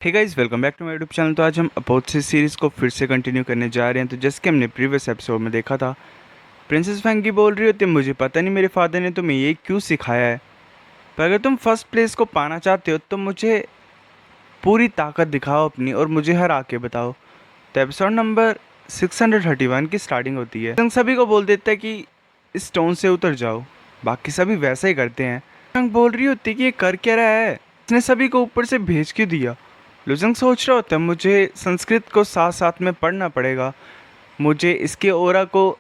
Hey guys, welcome back to my YouTube channel. तो आज हम अपोथसिस सीरीज़ को फिर से कंटिन्यू करने जा रहे हैं। तो जैसे कि हमने प्रीवियस एपिसोड में देखा था, प्रिंसेस फैंगी बोल रही होती है, मुझे पता नहीं मेरे फादर ने तुम्हें ये क्यों सिखाया है, पर अगर तुम फर्स्ट प्लेस को पाना चाहते हो तो मुझे पूरी ताकत दिखाओ अपनी और मुझे हरा के बताओ। तो एपिसोड नंबर 631 की स्टार्टिंग होती है। रंग सभी को बोल देता है कि इस स्टोन से उतर जाओ। बाकी सभी वैसा ही करते हैं। रंग बोल रही होती है कि ये कर क्या रहा है, इसने सभी को ऊपर से भेज क्यों दिया। लुजंग सोच रहा होता है, मुझे संस्कृत को साथ साथ में पढ़ना पड़ेगा, मुझे इसके ओरा को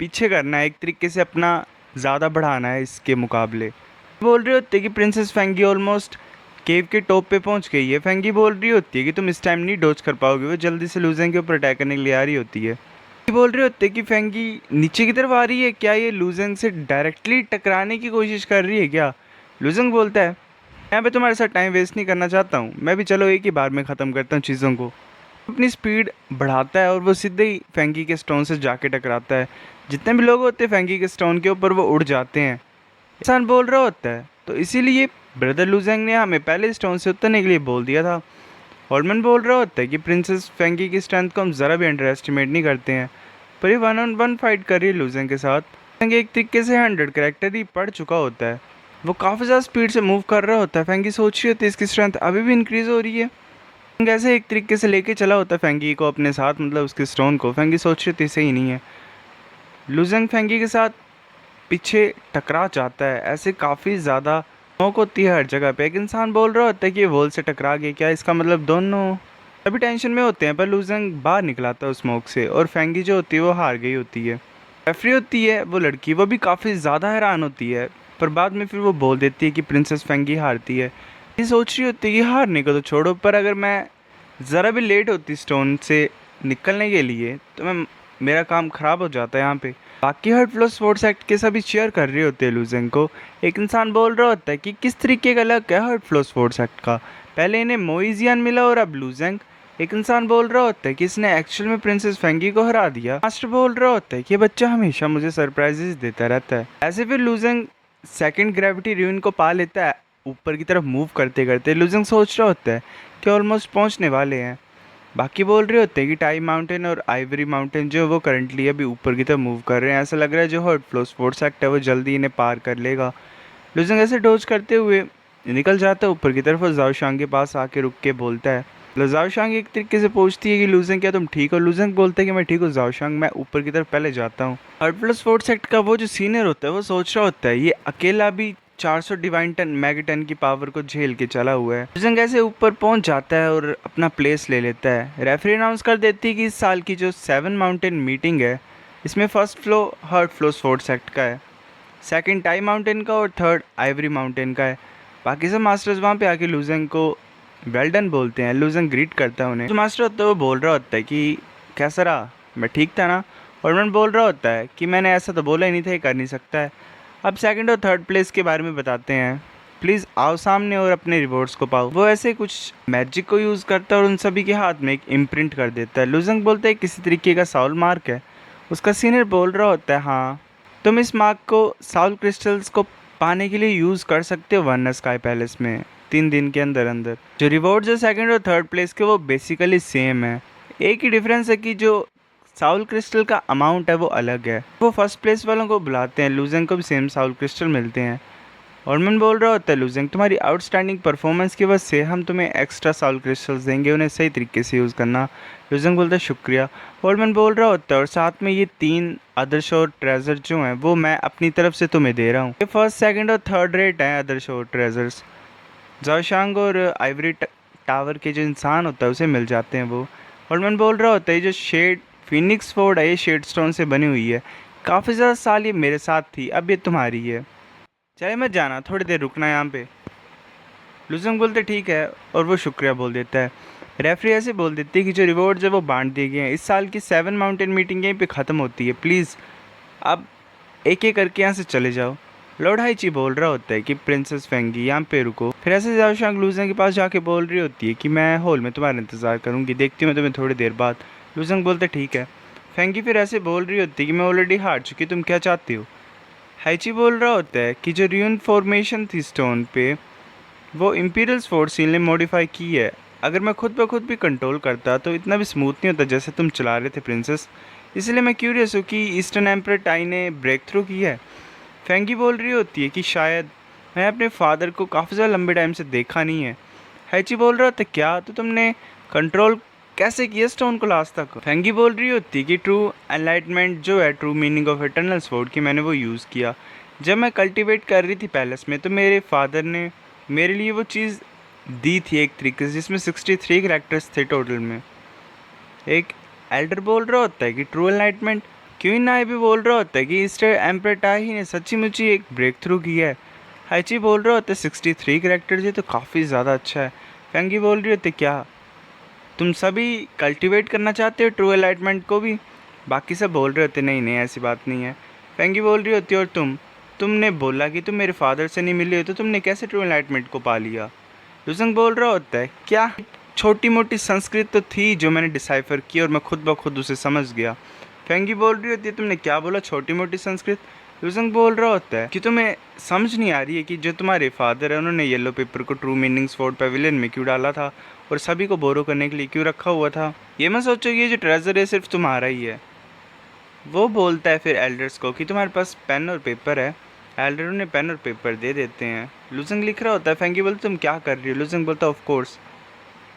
पीछे करना है, एक तरीके से अपना ज़्यादा बढ़ाना है इसके मुकाबले। बोल रही होती है कि प्रिंसेस फैंगी ऑलमोस्ट केव के टॉप पे पहुंच गई है। फैंगी बोल रही होती है कि तुम इस टाइम नहीं डॉज कर पाओगे, वो जल्दी से लुजंग के ऊपर अटैक करने के लिए आ रही होती है। बोल रही होती है कि फैंगी नीचे की तरफ आ रही है, क्या ये लुजंग से डायरेक्टली टकराने की कोशिश कर रही है क्या। लुजंग बोलता है, यहाँ पे तुम्हारे साथ टाइम वेस्ट नहीं करना चाहता हूँ मैं भी, चलो एक ही बार में ख़त्म करता हूँ चीज़ों को। अपनी स्पीड बढ़ाता है और वो सीधे ही फैंगी के स्टोन से जाके टकराता है। जितने भी लोग होते हैं फैंगी के स्टोन के ऊपर वो उड़ जाते हैं। इंसान बोल रहा होता है, तो इसीलिए ब्रदर लुजैंग ने हमें पहले स्टोन से उतरने के लिए बोल दिया था। हॉलमैन बोल रहा होता है कि प्रिंसेस फैंगी की स्ट्रेंथ को हम ज़रा भी अंडर एस्टिमेट नहीं करते हैं, पर ये 1-on-1 फाइट कर रही है लुजैंग के साथ। फैंगी एक तरीके से 100 करेक्टर ही पढ़ चुका होता है, वो काफ़ी ज़्यादा स्पीड से मूव कर रहा होता है। फैंगी सोच रही होती है इसकी स्ट्रेंथ अभी भी इंक्रीज़ हो रही है। फैंगी ऐसे एक तरीके से लेके चला होता है फैंगी को अपने साथ, मतलब उसके स्टोन को। फैंगी सोच रही होती है सही नहीं है। लुजैंग फैंगी के साथ पीछे टकरा जाता है। ऐसे काफ़ी ज़्यादा स्मोक होती है हर जगह पे। एक इंसान बोल रहा होता है कि ये वॉल से टकरा गए क्या, इसका मतलब दोनों अभी टेंशन में होते हैं, पर लुजैंग बाहर निकलाता है उस स्मोक से और फैंगी जो होती है वो हार गई होती है। रेफरी होती है वो लड़की, वो भी काफ़ी ज़्यादा हैरान होती है, पर बाद में फिर वो बोल देती है कि प्रिंसेस फैंगी हारती है। ये सोच रही होती है कि हारने को तो छोड़ो, पर अगर मैं ज़रा भी लेट होती स्टोन से निकलने के लिए तो मेरा काम ख़राब हो जाता है यहाँ पे। बाकी हर्ट फ्लो स्पोर्ट्स एक्ट के सभी चेयर कर रहे होते हैं लुजैंग को। एक इंसान बोल रहा होता है कि किस तरीके का लक है हर्ट फ्लो स्पोर्ट्स एक्ट का, पहले इन्हें मोइजियन मिला और अब लुजैंग। एक इंसान बोल रहा होता है कि इसने एक्चुअल में प्रिंसेस फैंगी को हरा दिया। मास्टर बोल रहा होता है कि ये बच्चा हमेशा मुझे सरप्राइजेस देता रहता है। ऐसे फिर लुजैंग सेकंड ग्रेविटी रूइन को पा लेता है ऊपर की तरफ मूव करते करते। लुजैंग सोच रहा होता है कि ऑलमोस्ट पहुंचने वाले हैं। बाकी बोल रहे होते हैं कि टाई माउंटेन और आइवरी माउंटेन जो वो करंटली अभी ऊपर की तरफ मूव कर रहे हैं। ऐसा लग रहा है जो हर्ट फ्लो स्पोर्ट्स एक्ट है वो जल्दी इन्हें पार कर लेगा। लुजंग ऐसे डोज करते हुए निकल जाता है ऊपर की तरफ और जाओ शांग के पास आके रुक के बोलता है। जाओ शांग एक तरीके से पूछती है कि लुजंग क्या तुम ठीक हो। लुजंग बोलता है कि मैं ठीक हूँ जाओ शांग, मैं ऊपर की तरफ पहले जाता हूँ। हर्ट फ्लो स्पोर्ट्स एक्ट का वो जो सीनियर होता है वो सोच रहा होता है ये अकेला भी 400 डिवाइन टन मेगाटन की पावर को झेल के चला हुआ है। लुजंग ऐसे ऊपर पहुंच जाता है और अपना प्लेस ले लेता है। रेफरी अनाउंस कर देती है कि इस साल की जो 7 माउंटेन मीटिंग है इसमें first flow hurt flow sports act का है, सेकंड टाई माउंटेन का और थर्ड आइवरी माउंटेन का है। बाकी सब मास्टर्स वहाँ पे आके लुजंग को वेल डन बोलते हैं। लुजंग ग्रीट करता है उन्हें। जो मास्टर होता है वो बोल रहा होता है कि कैसा रहा, मैं ठीक था ना। और मैं बोल रहा होता है कि मैंने ऐसा तो बोला ही नहीं था, ये कर नहीं सकता है। अब सेकंड और थर्ड प्लेस के बारे में बताते हैं, प्लीज़ आओ सामने और अपने रिवॉर्ड्स को पाओ। वो ऐसे कुछ मैजिक को यूज़ करता है और उन सभी के हाथ में एक इम्प्रिंट कर देता है। लुजंग बोलता है किसी तरीके का साउल मार्क है। उसका सीनियर बोल रहा होता है हाँ, तुम इस मार्क को साउल क्रिस्टल्स को पाने के लिए यूज़ कर सकते हो वरना स्काई पैलेस में 3 दिन के अंदर अंदर। जो रिवॉर्ड्स है सेकंड और थर्ड प्लेस के वो बेसिकली सेम है, एक ही डिफरेंस है कि जो साउल क्रिस्टल का अमाउंट है वो अलग है। वो फर्स्ट प्लेस वालों को बुलाते हैं, लुजंग को भी सेम साउल क्रिस्टल मिलते हैं। और मैं बोल रहा होता है लुजंग तुम्हारी आउटस्टैंडिंग परफॉर्मेंस की वजह से हम तुम्हें एक्स्ट्रा साउल क्रिस्टल्स देंगे, उन्हें सही तरीके से यूज़ करना। लुजंग बोलता है शुक्रिया। और मैं बोल रहा होता है और साथ में ये 3 अदर्श और ट्रेजर जो हैं वो मैं अपनी तरफ से तुम्हें दे रहा हूँ। ये फर्स्ट सेकंड और थर्ड रेट हैं अदर्श और ट्रेजर्स। जाओशांग और आइवरी टावर के जो इंसान होता है उसे मिल जाते हैं वो। और मैं बोल रहा होता है जो शेड फिनिक्स फोर्ड है ये शेड स्टोन से बनी हुई है, काफ़ी ज़्यादा साल ये मेरे साथ थी, अब ये तुम्हारी है, चाहे मैं जाना, थोड़ी देर रुकना यहाँ पे। लुजंग बोलते ठीक है और वो शुक्रिया बोल देता है। रेफरी ऐसे बोल देती है कि जो रिवॉर्ड्स है वो बांट दिए गए हैं, इस साल की 7 माउंटेन मीटिंग यहीं पे ख़त्म होती है, प्लीज़ अब एक एक करके यहाँ से चले जाओ। लॉर्ड हाइची बोल रहा होता है कि प्रिंसेस फैंगी यहाँ पे रुको। फिर ऐसे जाओशांग लुजंग के पास जाके बोल रही होती है कि मैं हॉल में तुम्हारा इंतज़ार करूँगी, देखती हूँ मैं तुम्हें थोड़ी देर बाद। लुजंग बोलते ठीक है। फैंगी फिर ऐसे बोल रही होती है कि मैं ऑलरेडी हार चुकी, तुम क्या चाहती हो। हाइची बोल रहा होता है कि जो रियून फॉर्मेशन थी स्टोन पे वो इम्पीरियल फोर्स सील ने मॉडिफाई की है, अगर मैं खुद ब खुद भी कंट्रोल करता तो इतना भी स्मूथ नहीं होता जैसे तुम चला रहे थे प्रिंसेस। इसलिए मैं क्यूरियस हूँ कि ईस्टर्न एम्परर टाई ने ब्रेक थ्रू किया है। फेंगी बोल रही होती है कि शायद मैं अपने फादर को काफ़ी ज़्यादा लंबे टाइम से देखा नहीं है। हैची बोल रहा होता है क्या तो तुमने कंट्रोल कैसे किया स्टोन को लास्ट तक। फेंगी बोल रही होती है कि ट्रू एनलाइटमेंट जो है, true meaning of eternal sword की, मैंने वो यूज़ किया जब मैं कल्टीवेट कर रही थी पैलेस में। तो मेरे फादर ने मेरे लिए वो चीज़ दी थी एक तरीके से जिसमें 63 कैरेक्टर्स थे टोटल में। एक एल्डर बोल रहा होता है कि ट्रू एनलाइटमेंट। क्वीन नाई भी बोल रहा होता है कि ईस्टर एम्परर टाई ने सच्ची मुच्ची एक ब्रेक थ्रू किया है। हाइची बोल रहा होता है 63 कैरेक्टर्स ये तो काफ़ी ज़्यादा अच्छा है। फेंगी बोल रही होती है क्या तुम सभी कल्टीवेट करना चाहते हो ट्रू एनलाइटमेंट को भी। बाकी सब बोल रहे होते नहीं नहीं ऐसी बात नहीं है। फेंगी बोल रही होती है और तुमने बोला कि तुम मेरे फादर से नहीं मिले हो तो तुमने कैसे ट्रू एनलाइटमेंट को पा लिया। लुजंग बोल रहा होता है क्या छोटी मोटी संस्कृत तो थी जो मैंने डिसाइफर की और मैं खुद ब खुद उसे समझ गया। फेंगी बोल रही होती है तुमने क्या बोला छोटी मोटी संस्कृत। लुजंग बोल रहा होता है कि तुम्हें समझ नहीं आ रही है कि जो तुम्हारे फादर है उन्होंने येलो पेपर को ट्रू मीनिंग्स फोर्ट पेविलियन में क्यों डाला था और सभी को बोरो करने के लिए क्यों रखा हुआ था। ये मत सोचो कि ये जो ट्रेजर है सिर्फ तुम्हारा ही है। वो बोलता है फिर एल्डर्स को कि तुम्हारे पास पेन और पेपर है। एल्डर उन्हें पेन और पेपर दे देते हैं। लुजंग लिख रहा होता है। फेंगी बोलते तुम क्या कर रही हो। लुजंग बोलता है ऑफ कोर्स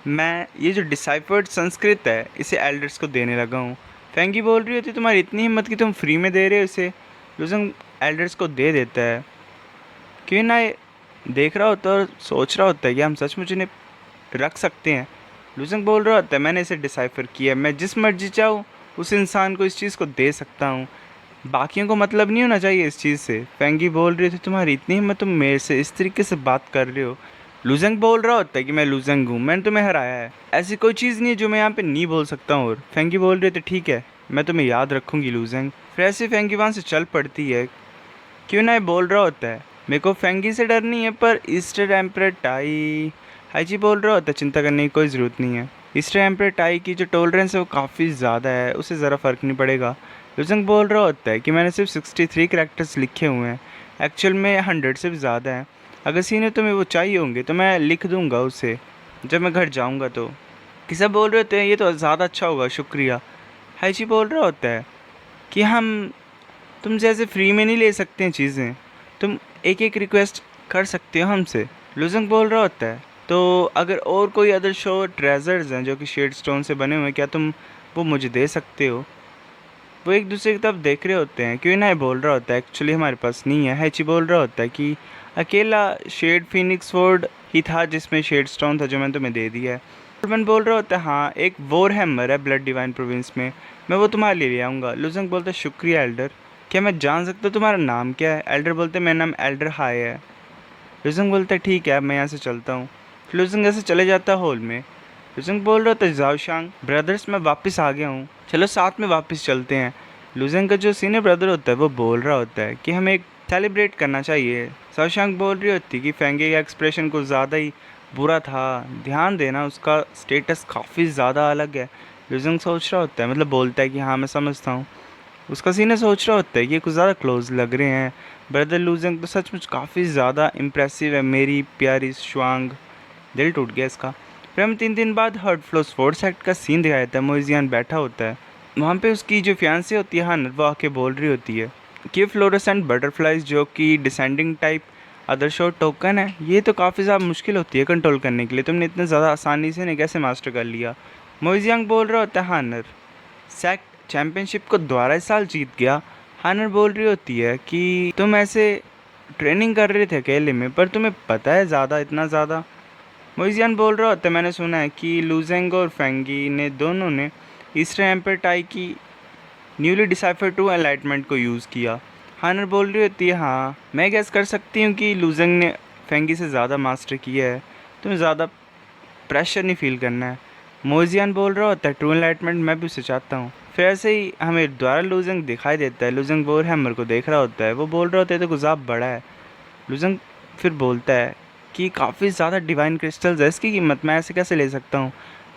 मैं ये जो डिसाइफर्ड संस्कृत है इसे एल्डर्स को देने लगा हूँ। फेंगी बोल रही होती तुम्हारी इतनी हिम्मत कि तुम फ्री में दे रहे हो इसे। लुजंग एल्डर्स को दे देता है। क्यों ना देख रहा होता है और सोच रहा होता है कि हम सचमुच इन्हें रख सकते हैं। लुजंग बोल रहा होता है मैंने इसे डिसाइफर किया, मैं जिस मर्जी चाहूँ उस इंसान को इस चीज़ को दे सकता हूँ, बाकियों को मतलब नहीं होना चाहिए इस चीज़ से। फेंगी बोल रही थी तुम्हारी इतनी हिम्मत तुम मेरे से इस तरीके से बात कर रहे हो। लुजंग बोल रहा होता है कि मैं लुजंग हूँ, मैंने तुम्हें हराया है, ऐसी कोई चीज़ नहीं है जो मैं यहाँ पे नहीं बोल सकता हूँ। और फेंगी बोल रही थी ठीक है मैं तुम्हें याद रखूँगी लुजंग। फिर ऐसे फेंगी वहाँ से चल पड़ती है। क्यों ना बोल रहा होता है मेरे को फेंगी से डर नहीं है पर ईस्टर एम्परर टाई। हाईजी बोल रहा होता है चिंता करने की कोई ज़रूरत नहीं है। ईस्टर एम्परर टाई की जो टॉलरेंस है वो काफ़ी ज़्यादा है, उसे ज़रा फ़र्क नहीं पड़ेगा। लुजंग बोल रहा होता है कि मैंने सिर्फ 63 कैरेक्टर्स लिखे हुए हैं, एक्चुअल में 100 से भी ज़्यादा हैं। अगर सीनियर तुम्हें वो चाहिए होंगे तो मैं लिख दूंगा उसे जब मैं घर जाऊंगा। तो किसा बोल रहे होते हैं ये तो ज़्यादा अच्छा होगा शुक्रिया। हाईजी बोल रहा होता है कि हम तुम जैसे फ्री में नहीं ले सकते हैं चीज़ें, तुम एक एक रिक्वेस्ट कर सकते हो हमसे। लुजंग बोल रहा होता है तो अगर और कोई अदर शो ट्रेजर्स हैं जो कि शेड स्टोन से बने हुए हैं क्या तुम वो मुझे दे सकते हो। वो एक दूसरे की तरफ देख रहे होते हैं। क्यों ना बोल रहा होता है एक्चुअली हमारे पास नहीं है। हैची बोल रहा होता है कि अकेला शेड फिनिक्स वोर्ड ही था जिसमें शेड स्टोन था जो मैंने तुम्हें दे दिया है। गोल्डमैन बोल रहा होता है हाँ एक वॉर हैमर है ब्लड डिवाइन प्रोविंस में, मैं वो तुम्हारे लिए ले आऊँगा। लुजंग बोलता है शुक्रिया एल्डर, क्या मैं जान सकता हूँ तुम्हारा नाम क्या है। एल्डर बोलते हैं मेरा नाम एल्डर हाई है। लुजंग बोलता है ठीक है मैं यहाँ से चलता हूँ। लुजंग ऐसे चले जाता है हॉल में। लुजंग बोल रहा था जाओशांग ब्रदर्स मैं वापस आ गया हूँ, चलो साथ में वापस चलते हैं। लुजंग का जो सीनियर ब्रदर होता है वो बोल रहा होता है कि हमें एक सेलिब्रेट करना चाहिए। जाओशांग बोल रही होती कि फेंगे का एक्सप्रेशन कुछ ज़्यादा ही बुरा था, ध्यान देना उसका स्टेटस काफ़ी ज़्यादा अलग है। लुजंग सोच रहा होता है मतलब बोलता है कि हाँ मैं समझता हूँ। उसका सीनियर सोच रहा होता है कि ये कुछ ज़्यादा क्लोज लग रहे हैं। ब्रदर लुजंग तो सचमुच काफ़ी ज़्यादा इम्प्रेसिव है मेरी प्यारी श्वांग। दिल टूट गया इसका। फिर हम 3 दिन बाद हर्ट फ्लोस फोर्स एक्ट का सीन दिखाया था। मोइजियान बैठा होता है वहाँ पे, उसकी जो फियांसी होती है हानर वो आके बोल रही होती है कि फ्लोरेसेंट बटरफ्लाइज जो कि descending type other shot token है ये तो काफ़ी ज़्यादा मुश्किल होती है कंट्रोल करने के लिए, तुमने इतने ज़्यादा आसानी से नहीं कैसे मास्टर कर लिया। मोइजियांग बोल रहा होता है हानर सेक्ट चैम्पियनशिप को दोबारा इस साल जीत गया। हानर बोल रही होती है कि तुम ऐसे ट्रेनिंग कर रहे थे अकेले में पर तुम्हें पता है ज़्यादा इतना ज़्यादा। मोइजियान बोल रहा होता है मैंने सुना है कि लुजेंग और फेंगी ने दोनों ने ईस्टर्न एम्पायर टाई की न्यूली डिसाइफर टू एनलाइटमेंट को यूज़ किया। हानर बोल रही होती है हाँ मैं गैस कर सकती हूँ कि लुजेंग ने फेंगी से ज़्यादा मास्टर किया है, तुम्हें ज़्यादा प्रेशर नहीं फील करना है। मोइजियान बोल रहा होता है ट्रू एनलाइटमेंट मैं भी उसे चाहता हूँ। फिर ऐसे ही हमें दोबारा लुजेंग दिखाई देता है। लुजेंग वॉर हैमर को देख रहा होता है, वो बोल रहा होता है तो गुजाब बड़ा है। लुजेंग फिर बोलता है कि काफ़ी ज़्यादा डिवाइन क्रिस्टल्स है, इसकी कीमत मैं ऐसे कैसे ले सकता हूँ।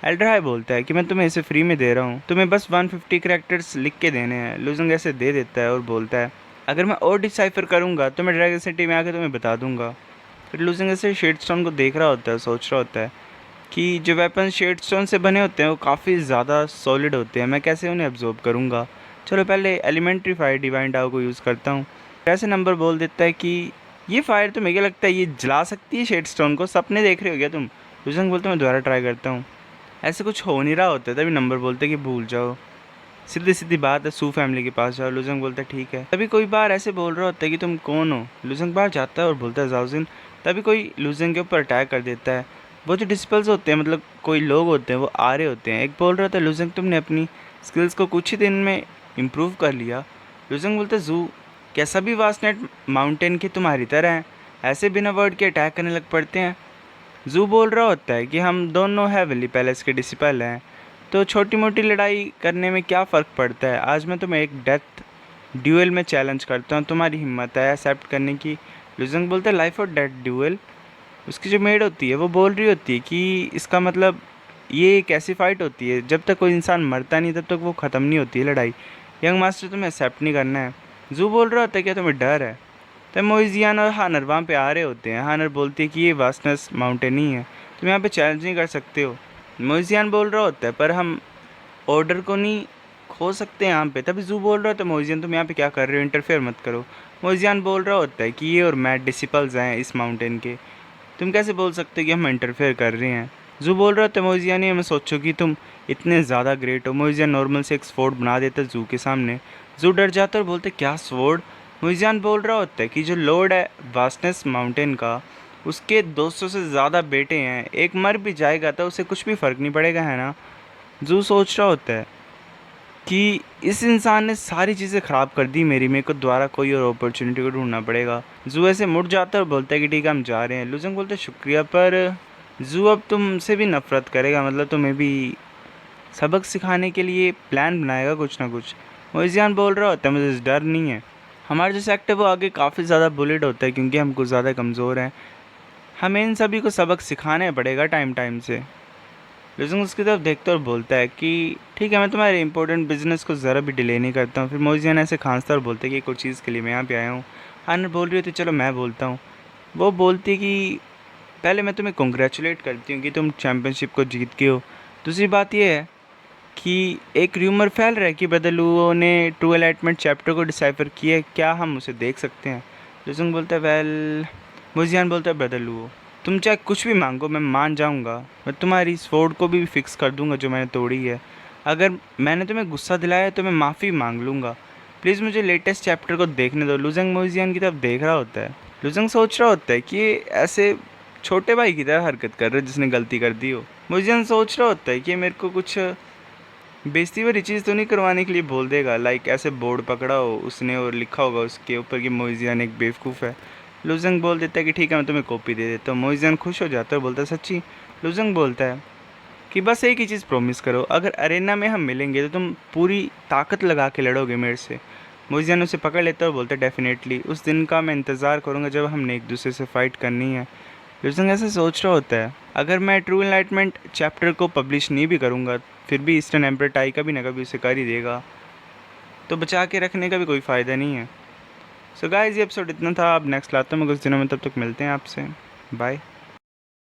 एल्डर हाई बोलता है कि मैं तुम्हें इसे फ्री में दे रहा हूँ, तुम्हें बस 150 कैरेक्टर्स लिख के देने हैं। लुजेंग ऐसे दे देता है और बोलता है अगर मैं और डिसाइफर करूँगा तो मैं ड्रैगन सिटी में आके तुम्हें बता दूँगा। फिर लुजेंग ऐसे शेडस्टोन को देख रहा होता है, सोच रहा होता है कि जो वेपन शेड स्टोन से बने होते हैं वो काफ़ी ज़्यादा सॉलिड होते हैं, मैं कैसे उन्हें एब्जॉर्ब करूँगा। चलो पहले एलिमेंट्री फायर डिवाइन डाउ को यूज़ करता हूँ। ऐसे नंबर बोल देता है कि ये फायर तो मुझे लगता है ये जला सकती है शेड स्टोन को, सपने देख रहे हो क्या तुम। लुजंग बोलते मैं दोबारा ट्राई करता हूँ। ऐसे कुछ हो नहीं रहा होता, तभी नंबर बोलते कि भूल जाओ, सीधी सीधी बात है, सू फैमिली के पास जाओ। लुजंग बोलता है ठीक है। तभी कोई बार ऐसे बोल रहा होता है कि तुम कौन हो। लुजंग बाहर जाता है और बोलता है जाओजिन। तभी कोई लुजंग के ऊपर अटैक कर देता है। वो जो डिस्पल्स होते हैं, मतलब कोई लोग होते हैं, वो आ रहे होते हैं। एक बोल रहा था लुजंग तुमने अपनी स्किल्स को कुछ ही दिन में इम्प्रूव कर लिया। लुजंग बोलता है जू क्या सभी वास्टनेट माउंटेन की तुम्हारी तरह हैं, ऐसे बिना वर्ड के अटैक करने लग पड़ते हैं। जू बोल रहा होता है कि हम दोनों हैवेली पैलेस के डिसिपल हैं, तो छोटी मोटी लड़ाई करने में क्या फ़र्क पड़ता है। आज मैं तुम्हें एक डेथ ड्यूएल में चैलेंज करता हूँ, तुम्हारी हिम्मत है एक्सेप्ट करने की। लुजंग बोलता है लाइफ और डेथ ड्यूएल। उसकी जो मेड होती है वो बोल रही होती है कि इसका मतलब ये एक ऐसी फाइट होती है जब तक कोई इंसान मरता नहीं तब तक वो ख़त्म नहीं होती है लड़ाई। यंग मास्टर तुम्हें एक्सेप्ट नहीं करना है। जू बोल रहा होता है क्या तुम्हें डर है। तब मोइजियान और हानर वहाँ पे आ रहे होते हैं। हानर बोलती है कि ये वास्टनेस माउंटेन ही है, तुम यहाँ पे चैलेंज नहीं कर सकते हो। मोइजियान बोल रहा होता है पर हम ऑर्डर को नहीं खो सकते यहाँ पे। तभी जू बोल रहा होता है मोइजियन तुम यहाँ पे क्या कर रहे हो, इंटरफेयर मत करो। मोइजियन बोल रहा होता है कि ये और मैट डिसिपल्स हैं इस माउंटेन के, तुम कैसे बोल सकते हो कि हम इंटरफेयर कर रहे हैं। जू बोल रहा होता है मोइजियन ये मैं सोचो कि तुम इतने ज़्यादा ग्रेट हो। मोइजियन नॉर्मल से एक स्वॉर्ड बना देता है जू के सामने। जू डर जाता है और बोलते क्या स्वॉर्ड। मोइजियन बोल रहा होता है कि जो लॉर्ड है वास्टनेस माउंटेन का, उसके 200 से ज़्यादा बेटे हैं, एक मर भी जाएगा तो उसे कुछ भी फ़र्क नहीं पड़ेगा, है ना। जू सोच रहा होता है कि इस इंसान ने सारी चीज़ें ख़राब कर दी मेरे को दोबारा कोई और अपॉर्चुनिटी को ढूंढना पड़ेगा। जू ऐसे मुड़ जाता है और बोलता है कि ठीक है हम जा रहे हैं। लुजंग बोलते शुक्रिया, पर जू अब तुमसे भी नफ़रत करेगा, मतलब तुम्हें भी सबक सिखाने के लिए प्लान बनाएगा कुछ ना कुछ। मोइजियान बोल रहा होता है मुझे डर नहीं है। हमारा जो सेक्टर वो आगे काफ़ी ज़्यादा बुलेट होता है क्योंकि हम कुछ ज़्यादा कमज़ोर हैं। हमें इन सभी को सबक सिखाने पड़ेगा टाइम टाइम से। लुजंग उसकी तरफ देखता और बोलता है कि ठीक है मैं तुम्हारे इंपॉर्टेंट बिजनेस को ज़रा भी डिले नहीं करता हूँ। फिर मोइजियन ऐसे खांसता और बोलते कि कुछ चीज़ के लिए मैं यहाँ पे आया हूँ। हानर बोल रही होती चलो मैं बोलता हूँ। वो बोलती है कि पहले मैं तुम्हें कॉन्ग्रेचुलेट करती हूँ कि तुम चैम्पियनशिप को जीत गए हो। दूसरी बात यह है कि एक र्यूमर फैल रहा है कि बदलुओं ने ट्रू एलाइटमेंट चैप्टर को डिसाइफर किया है, क्या हम उसे देख सकते हैं। लुजंग बोलता है वेल। मोइजियन बोलता है बदलुओ तुम चाहे कुछ भी मांगो मैं मान जाऊंगा, मैं तुम्हारी स्वॉर्ड को भी फिक्स कर दूंगा जो मैंने तोड़ी है। अगर मैंने तुम्हें गुस्सा दिलाया है तो मैं माफ़ी मांग लूँगा, प्लीज़ मुझे लेटेस्ट चैप्टर को देखने दो। लुजंग मोइजियन की तरफ देख रहा होता है। लुजंग सोच रहा होता है कि ये ऐसे छोटे भाई की तरह हरकत कर रहे जिसने गलती कर दी हो। मोइजियन सोच रहा होता है कि मेरे को कुछ बेइज्जती वाली चीज़ तो नहीं करवाने के लिए बोल देगा, लाइक ऐसे बोर्ड पकड़ा हो उसने और लिखा होगा उसके ऊपर कि मोइजियन एक बेवकूफ़ है। लुजंग बोल देता है कि ठीक है मैं तुम्हें कॉपी दे देता हूँ। मोइजियन खुश हो जाता है और बोलता है सच्ची। लुजंग बोलता है कि बस एक ही चीज़ प्रॉमिस करो, अगर अरेना में हम मिलेंगे तो तुम पूरी ताकत लगा के लड़ोगे मेरे से। मोइजियन उसे पकड़ लेता है और बोलता है डेफिनेटली, उस दिन का मैं इंतज़ार करूँगा जब हमने एक दूसरे से फ़ाइट करनी है। लुजंग ऐसे सोच रहा होता है अगर मैं ट्रू एनलाइटमेंट चैप्टर को पब्लिश नहीं भी करूँगा फिर भी ईस्टर्न एम्पर टाई कभी ना कभी उसे कर ही देगा, तो बचा के रखने का भी कोई फ़ायदा नहीं है। सो गाइस ये एपिसोड इतना था, अब नेक्स्ट लाता हूँ मैं कुछ दिनों में, तब तक मिलते हैं आपसे। बाय।